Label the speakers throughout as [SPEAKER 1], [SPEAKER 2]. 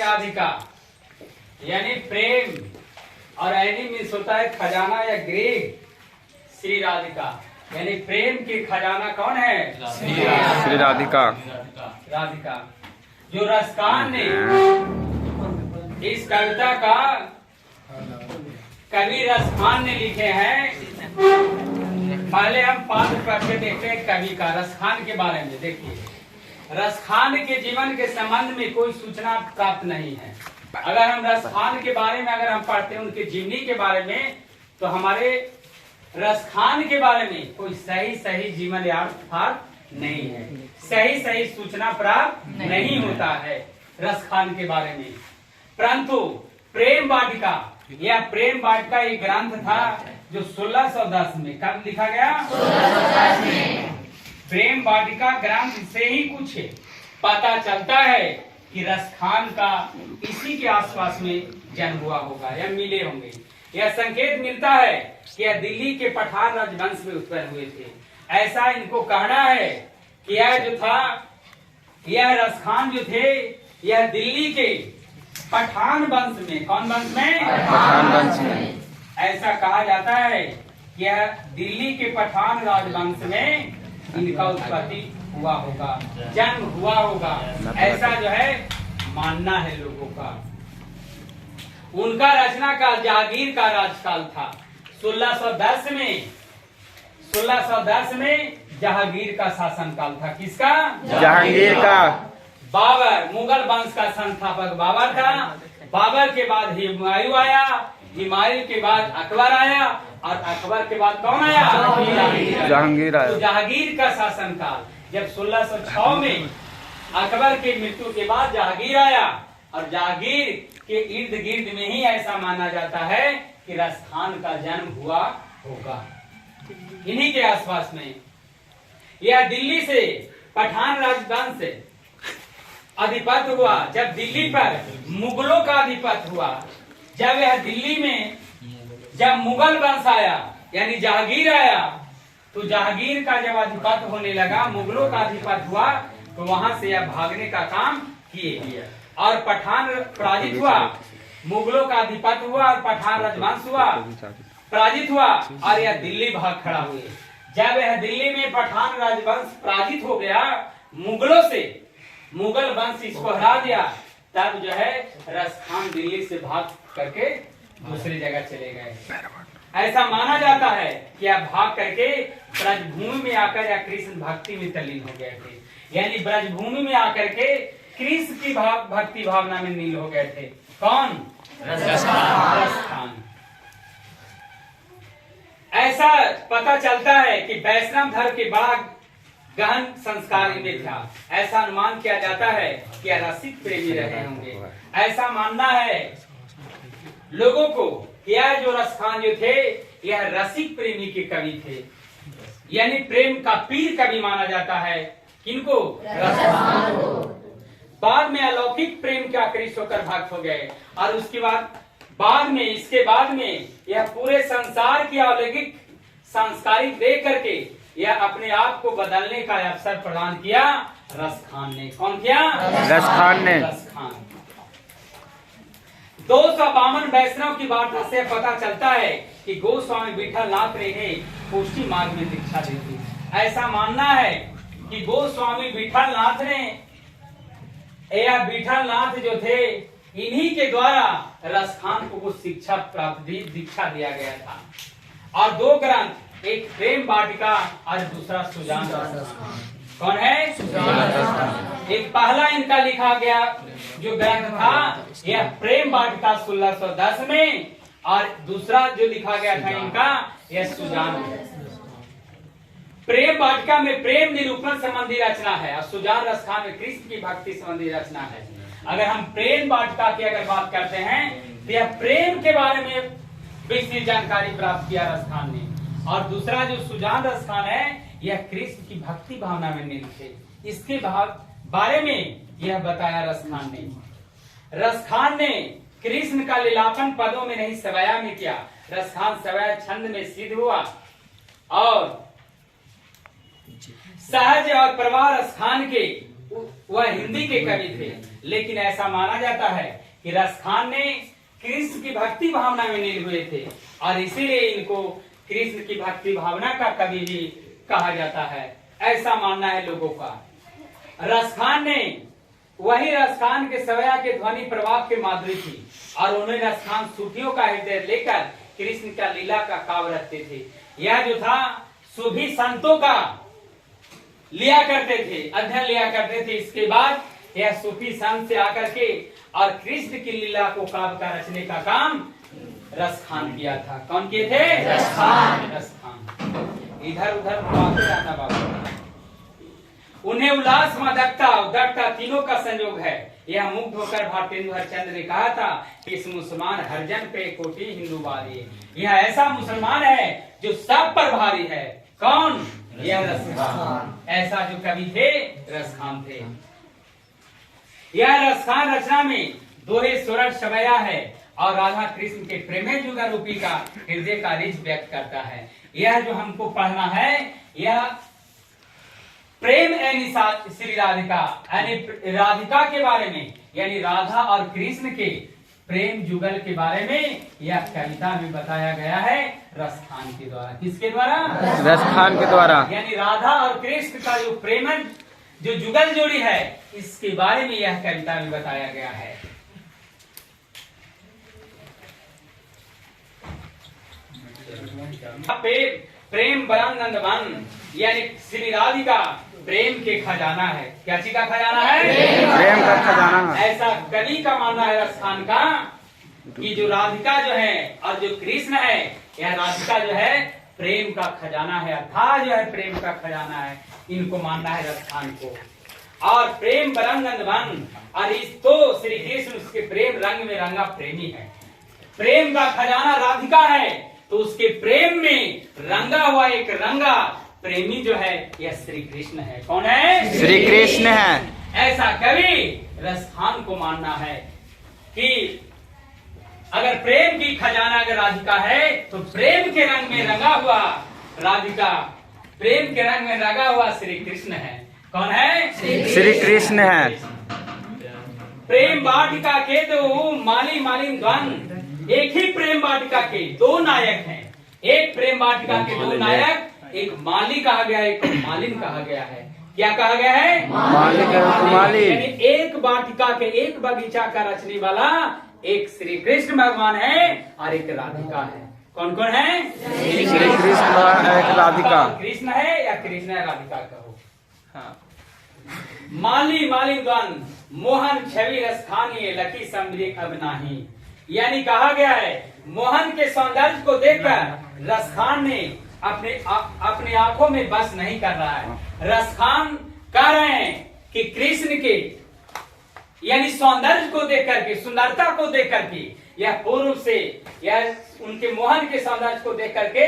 [SPEAKER 1] राधिका यानी प्रेम, और any means होता है खजाना या ग्रेग। श्री राधिका यानी प्रेम की खजाना कौन है?
[SPEAKER 2] श्री राधिका।
[SPEAKER 1] राधिका जो रसकान ने इस कविता का कवि रसखान ने लिखे हैं। पहले हम पात्र पढ़ के देखते हैं कवि का रसखान के बारे में। देखिए, रसखान के जीवन के संबंध में कोई सूचना प्राप्त नहीं है। अगर हम रसखान के बारे में अगर हम पढ़ते हैं, उनके जीवनी के बारे में, तो हमारे रसखान के बारे में कोई सही जीवन यथार्थ नहीं है, सही सूचना प्राप्त नहीं होता है रसखान के बारे में। परंतु प्रेम वाटिका, यह प्रेम वाटिका एक ग्रंथ था जो 1610 में कब लिखा गया? 1610 में। प्रेम वाटिका ग्रंथ से ही कुछ पता चलता है कि रसखान का इसी के आसपास में जन्म हुआ होगा या मिले होंगे। यह संकेत मिलता है कि यह दिल्ली के पठान राजवंश में उत्पन्न हुए थे। ऐसा इनको कहना है कि यह जो था, यह रसखान जो थे, यह दिल्ली के पठान वंश में, कौन वंश में?
[SPEAKER 2] पठान वंश में।
[SPEAKER 1] ऐसा कहा जाता है कि यह दिल्ली के पठान राजवंश में इनका उत्पत्ति हुआ होगा, जन्म हुआ होगा, ऐसा जो है मानना है लोगों का। उनका रचना काल जहांगीर का राजकाल था। 1610 में जहांगीर का शासनकाल था। किसका?
[SPEAKER 2] जहांगीर का।
[SPEAKER 1] बाबर, मुगल वंश का संस्थापक बाबर था। बाबर के बाद हुमायूं आया, हुमायूं के बाद अकबर आया, और अकबर के बाद कौन आया?
[SPEAKER 2] जहांगीर आया।
[SPEAKER 1] तो जहांगीर का शासनकाल जब 1606 में अकबर की मृत्यु के बाद जहांगीर आया, और जहांगीर के इर्द गिर्द में ही ऐसा माना जाता है कि रसखान का जन्म हुआ होगा, इन्हीं के आसपास में। यह दिल्ली से पठान राजवंश अधिपत्य हुआ जब दिल्ली पर मुगलों का अधिपत्य हुआ। जब यह दिल्ली में जब मुगल वंश आया यानी जहांगीर आया, तो जहांगीर का जब अधिपत्य होने लगा, मुगलों का अधिपत्य हुआ, तो वहां से यह भागने का काम किए और पठान पराजित हुआ। मुगलों का अधिपत्य हुआ और पठान राजवंश हुआ, पराजित हुआ, और यह दिल्ली भाग खड़ा हुए। जब यह दिल्ली में पठान राजवंश पराजित हो गया मुगलों से, मुगल वंश इसको हरा दिया, तब जो है रसखान दिल्ली से भाग करके दूसरी जगह चले गए। ऐसा माना जाता है कि यह भाग करके ब्रजभूमि में आकर या कृष्ण भक्ति में तल्लीन हो गए थे। यानी ब्रजभूमि में आकर के कृष्ण की भक्ति भावना में लीन हो गए थे। कौन? रसखान। ऐसा पता चलता है कि वैष्णव धर्म के बड़ा गहन संस्कार इनमें था। ऐसा अनुमान किया जाता है कि रसिक प्रेमी रहे होंगे। ऐसा मानना है लोगों को कि यह जो रसखान जो थे, यह रसिक प्रेमी के कवि थे, यानी प्रेम का पीर कवि माना जाता है। किनको? रसखान को। बाद में अलौकिक प्रेम के आकृष्ट होकर भक्त हो गए, और उसके इसके बाद में यह पूरे संसार की अलौकिक सांस्कारिक देख करके यह अपने आप को बदलने का अवसर प्रदान किया रसखान ने। कौन किया?
[SPEAKER 2] रसखान ने।
[SPEAKER 1] रसखान। 252 वैष्णव की वार्ता से पता चलता है कि गोस्वामी विठलनाथ ने पुष्टि मार्ग में दीक्षा दी थी। ऐसा मानना है कि गोस्वामी विठलनाथ ने, या विठलनाथ जो थे, इन्हीं के द्वारा रसखान को कुछ शिक्षा प्राप्त दीक्षा दिया गया था। और दो ग्रंथ, एक प्रेम वाटिका और दूसरा सुजान रसखान। कौन है? सुजान रसखान। एक पहला इनका लिखा गया जो ग्रंथ था, यह प्रेम वाटिका 1610 में, और दूसरा जो लिखा गया था इनका, यह सुजान। प्रेम वाटिका में प्रेम निरूपण संबंधी रचना है, और सुजान रसखान में कृष्ण की भक्ति संबंधी रचना है। अगर हम प्रेम वाटिका की अगर बात करते हैं, तो यह प्रेम के बारे में विस्तृत जानकारी प्राप्त किया रसखान ने, और दूसरा जो सुजान रसखान है, यह कृष्ण की भक्ति भावना में नील थे, इसके बारे में यह बताया रसखान ने। रसखान ने कृष्ण का लीलापन पदों में नहीं सवया में किया। रसखान सवया छंद में सिद्ध हुआ, और सहज और प्रवाह रसखान के वह हिंदी के कवि थे, लेकिन ऐसा माना जाता है कि रसखान ने कृष्ण की भक्ति भावना में लीन हुए थे और इसीलिए इनको कृष्ण की भक्ति भावना का कवि भी कहा जाता है, ऐसा मानना है लोगों का। रसखान ने वही रसखान के सवया के ध्वनि प्रभाव के माधुरी थी और उन्हें रसखान सूफियों का हृदय लेकर कृष्ण का लीला का काव्य रखते थे। यह जो था सूफी संतों का लिया करते थे, अध्ययन लिया करते थे। इसके बाद यह सूफी संत से आकर के और कृष्ण की लीला को काव्य का रचने का काम रसखान किया था। कौन किए थे? रसखान। इधर उधर जाना बाबा। उन्हें उल्लास मदकता उदकता तीनों का संयोग है। यह मुग्ध होकर भारतेंदु हरिश्चंद्र ने कहा था कि इस मुसलमान हरजन पे कोटि हिंदू वाली। यह ऐसा मुसलमान है जो सब पर भारी है। कौन? यह रसखान। ऐसा जो कवि थे रसखान थे। यह रसखान रचना में दोहे सोरठ सवैया है और राधा कृष्ण के प्रेम जुगा रूपी का हृदय का रिझ व्यक्त करता है। यह जो हमको पढ़ना है, यह प्रेम यानी श्री राधिका यानी राधिका के बारे में, यानी राधा और कृष्ण के प्रेम जुगल के बारे में यह कविता में बताया गया है रसखान के द्वारा। किसके द्वारा?
[SPEAKER 2] रसखान के द्वारा।
[SPEAKER 1] यानी राधा और कृष्ण का जो प्रेम जो जुगल जोड़ी है, इसके बारे में यह कविता में बताया गया है। प्रेम बरानंद वन यानी श्री राधिका प्रेम के खजाना है। क्या चीज का खजाना है?
[SPEAKER 2] प्रेम का खजाना है।
[SPEAKER 1] ऐसा कवि का मानना है रसखान का कि जो राधिका जो है और जो कृष्ण है, यह राधिका जो है प्रेम का खजाना है, अर्थात जो है प्रेम का खजाना है। इनको मानना है रसखान को। और प्रेम बरंगन वन और इस तो श्री कृष्ण उसके प्रेम रंग में रंगा प्रेमी है। प्रेम का खजाना राधिका है तो उसके प्रेम में रंगा हुआ एक रंगा प्रेमी जो है यह श्री कृष्ण है। कौन है?
[SPEAKER 2] श्री कृष्ण है।
[SPEAKER 1] ऐसा कवि रसखान को मानना है कि अगर प्रेम की खजाना अगर राधिका है तो प्रेम के रंग में रंगा हुआ राधिका, प्रेम के रंग में रंगा हुआ श्री कृष्ण है। कौन है?
[SPEAKER 2] श्री कृष्ण है।
[SPEAKER 1] प्रेम वाटिका के दो माली मालिन द्वंद। एक ही प्रेम वाटिका के दो नायक हैं। एक प्रेम वाटिका के दो नायक, एक माली कहा गया है, एक मालिन कहा गया है। क्या कहा गया है?
[SPEAKER 2] माली।
[SPEAKER 1] यानी एक वाटिका के एक बगीचा का रचने वाला एक श्री कृष्ण भगवान है और एक राधिका है। कौन कौन है?
[SPEAKER 2] श्री कृष्ण और एक राधिका।
[SPEAKER 1] कृष्ण है या कृष्ण है राधिका कहो। हाँ। माली मालिन द्वंद मोहन छवि रसखानी लकी समृद्ध अब नाही। यानी कहा गया है मोहन के सौंदर्य को देखकर रसखान ने अपने आंखों में बस नहीं कर रहा है। रसखान कह रहे हैं कि कृष्ण के यानी सौंदर्य को देख करके, सुंदरता को देख करके, यह पूर्व से यह उनके मोहन के सौंदर्य को देख करके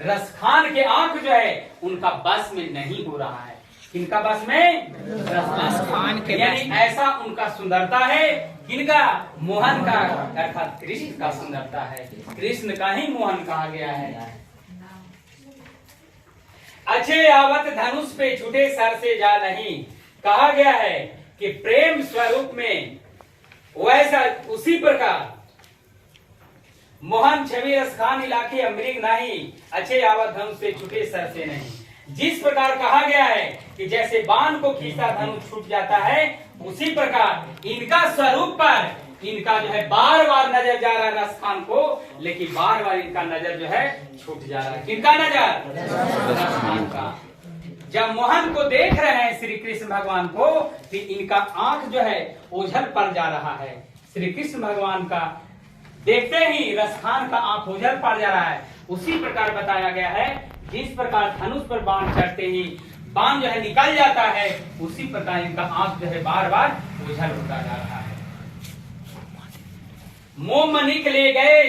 [SPEAKER 1] रसखान के आंख जो है उनका बस में नहीं हो रहा है। किनका बस में? रसखान के। यानी ऐसा उनका सुंदरता है किनका? मोहन का, अर्थात कृष्ण का सुंदरता है। कृष्ण का ही मोहन कहा गया है। अच्छे आवत धनुष पे छूटे सर से जा नहीं। कहा गया है कि प्रेम स्वरूप में वैसा उसी प्रकार मोहन छवि रसखान इलाके अमृग नहीं, अच्छे आवत धनुष से छूटे सर से नहीं। जिस प्रकार कहा गया है कि जैसे बाण को खींचता धनुष छूट जाता है, उसी प्रकार इनका स्वरूप पर इनका जो है बार बार नजर जा रहा है रसखान को, लेकिन बार बार इनका नजर जो है छूट जा रहा है। किनका नजर? रसखान का। जब मोहन को देख रहे हैं श्री कृष्ण भगवान को, तो इनका आंख जो है ओझल पड़ जा रहा है। श्री कृष्ण भगवान का देखते ही रसखान का आंख ओझल पड़ जा रहा है। उसी प्रकार बताया गया है जिस प्रकार धनुष पर बाण चढ़ते ही बाण जो है निकल जाता है, उसी प्रकार इनका आंख जो है बार बार ओझल होता जा रहा है। मोम मणिक ले गए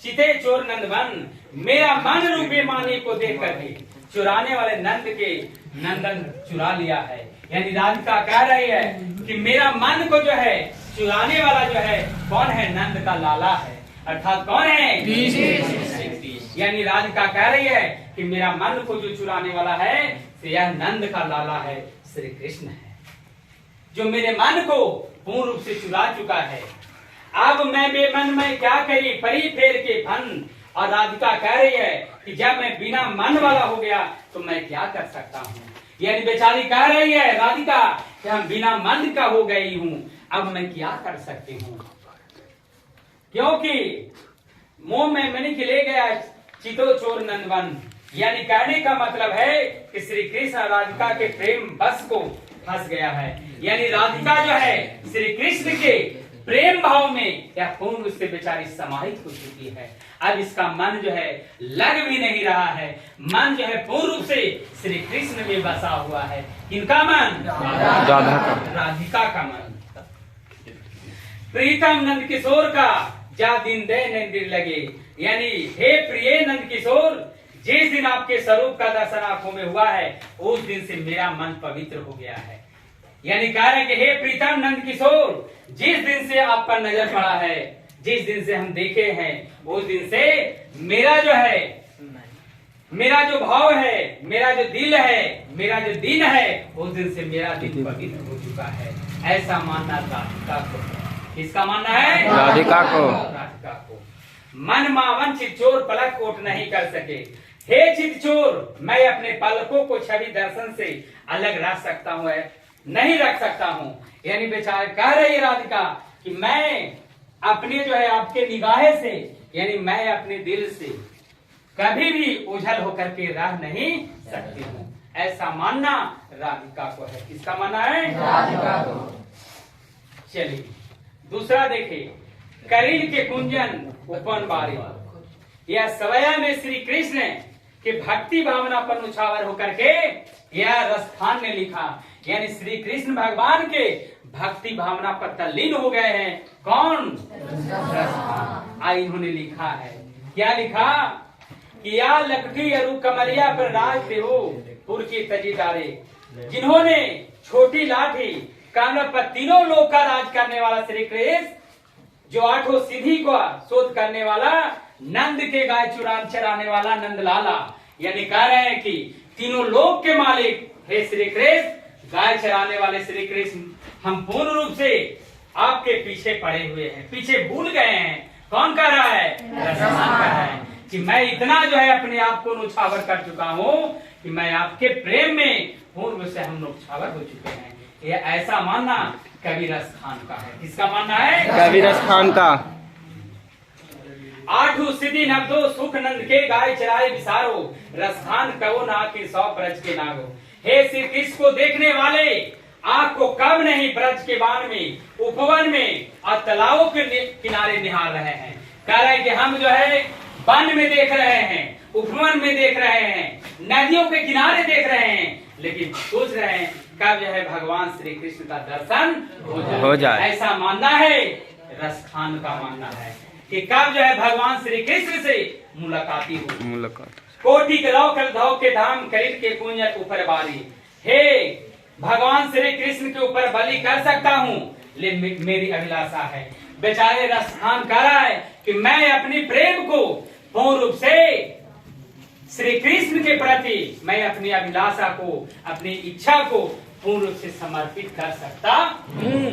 [SPEAKER 1] चिते चोर नंदवन, मेरा मन रूपे मानी को देख करके चुराने वाले नंद के नंदन चुरा लिया है। यानी राधिका कह रही है कि मेरा मन को जो है चुराने वाला जो है कौन है? नंद का लाला है। अर्थात कौन है? यानी राधिका कह रही है कि मेरा मन को जो चुराने वाला है यह नंद का लाला है, श्री कृष्ण है। जो मेरे मन को पूर्ण रूप से चुरा चुका है। अब मैं बेमन में क्या करी परी फेर के फन। और राधिका कह रही है कि जब मैं बिना मन वाला हो गया तो मैं क्या कर सकता हूँ। यानी बेचारी कह रही है राधिका कि हम बिना मन का हो गई हूँ, अब मैं क्या कर सकती हूँ। क्योंकि मोह में मैंने ले गया चितो चोर नंदवन। यानी कहने का मतलब है कि श्री कृष्ण राधिका के प्रेम बस को फंस गया है। यानी राधिका जो है श्री कृष्ण के प्रेम भाव में या पूर्ण उससे बेचारी समाहित हो चुकी है। अब इसका मन जो है लग भी नहीं रहा है। मन जो है पूर्ण रूप से श्री कृष्ण में बसा हुआ है। किनका मन? राधिका का मन। प्रीतम नंद किशोर का जा दिन दे नंदिर लगे। यानी हे प्रिय नंद किशोर, जिस दिन आपके स्वरूप का दर्शन आंखों में हुआ है उस दिन से मेरा मन पवित्र हो गया है। यानी कह रहे हैं कि हे प्रीतम नंद किशोर, जिस दिन से आप पर नजर पड़ा है, जिस दिन से हम देखे हैं, उस दिन से मेरा जो है, मेरा जो भाव है, मेरा जो दिल है, मेरा जो दिन है, उस दिन से मेरा दिल पवित्र हो चुका है। ऐसा मानना राधिका को। किसका मानना है?
[SPEAKER 2] राधिका को।
[SPEAKER 1] राधिका को। मन मावन चितचोर पलक कोट नहीं कर सके। हे चितचोर, मैं अपने पलकों को छवि दर्शन से अलग रख सकता हूँ, नहीं रख सकता हूँ। यानी बेचारे कह रही है राधिका कि मैं अपने जो है आपके निगाहे से, यानी मैं अपने दिल से कभी भी ओझल होकर के रह नहीं सकती हूँ। ऐसा मानना राधिका को है। किसका मानना है? राधिका को। चलिए दूसरा देखिए, करील के कुंजन उपवन बारी। यह सवया में श्री कृष्ण के भक्ति भावना पर उछावर होकर के यह रसखान ने लिखा। यानी श्री कृष्ण भगवान के भक्ति भावना पर तल्लीन हो गए हैं। कौन? रसखान। इन्होंने लिखा है, क्या लिखा कि या लकड़ी अरु कमरिया पर राज देहो पुर की तजीदारे। जिन्होंने छोटी लाठी कामरा पर तीनों लोग का राज करने वाला श्री कृष्ण, जो आठों सिद्धि को शोध करने वाला, नंद के गाय चराने वाला नंद लाला। यानी कह रहे हैं कि तीनों लोक के मालिक हे श्री कृष्ण, गाय चराने वाले श्री कृष्ण, हम पूर्ण रूप से आपके पीछे पड़े हुए हैं, पीछे भूल गए हैं। कौन कह रहा है? रसखान कह रहा है कि मैं इतना जो है अपने आप को नुछावर कर चुका हूँ कि मैं आपके प्रेम में पूर्ण रूप से हम नुछावर हो चुके हैं। ये ऐसा मानना कवि रसखान का है। किसका मानना है?
[SPEAKER 2] कवि रसखान का।
[SPEAKER 1] आठू सिद्धि नवदो सुख नंद के गाय चराए विसारो। रसखान कहो ना कि 100 ब्रज के नागो। हे श्री कृष्ण को देखने वाले, आंख को कब नहीं ब्रज के बाण में, उपवन में और तालाबों के किनारे निहार रहे हैं। कह रहे हैं कि हम जो है वन में देख रहे हैं, उपवन में देख रहे हैं, नदियों के किनारे देख रहे हैं, लेकिन सोच रहे हैं कब जो है भगवान श्री कृष्ण का दर्शन हो जाए। ऐसा मानना है रसखान का मानना है कि कब जो है भगवान श्री कृष्ण से मुलाकाती हो। कोटि के लौ कल धौ के धाम करीब के कुंजन ऊपर बारी। हे भगवान श्री कृष्ण के ऊपर बलि कर सकता हूँ, लेकिन मेरी अभिलाषा है। बेचारे रसखान कह रहा है कि मैं अपनी प्रेम को पूर्ण रूप से श्री कृष्ण के प्रति मैं अपनी अभिलाषा को, अपनी इच्छा को पूर्ण रूप से समर्पित कर सकता हूँ।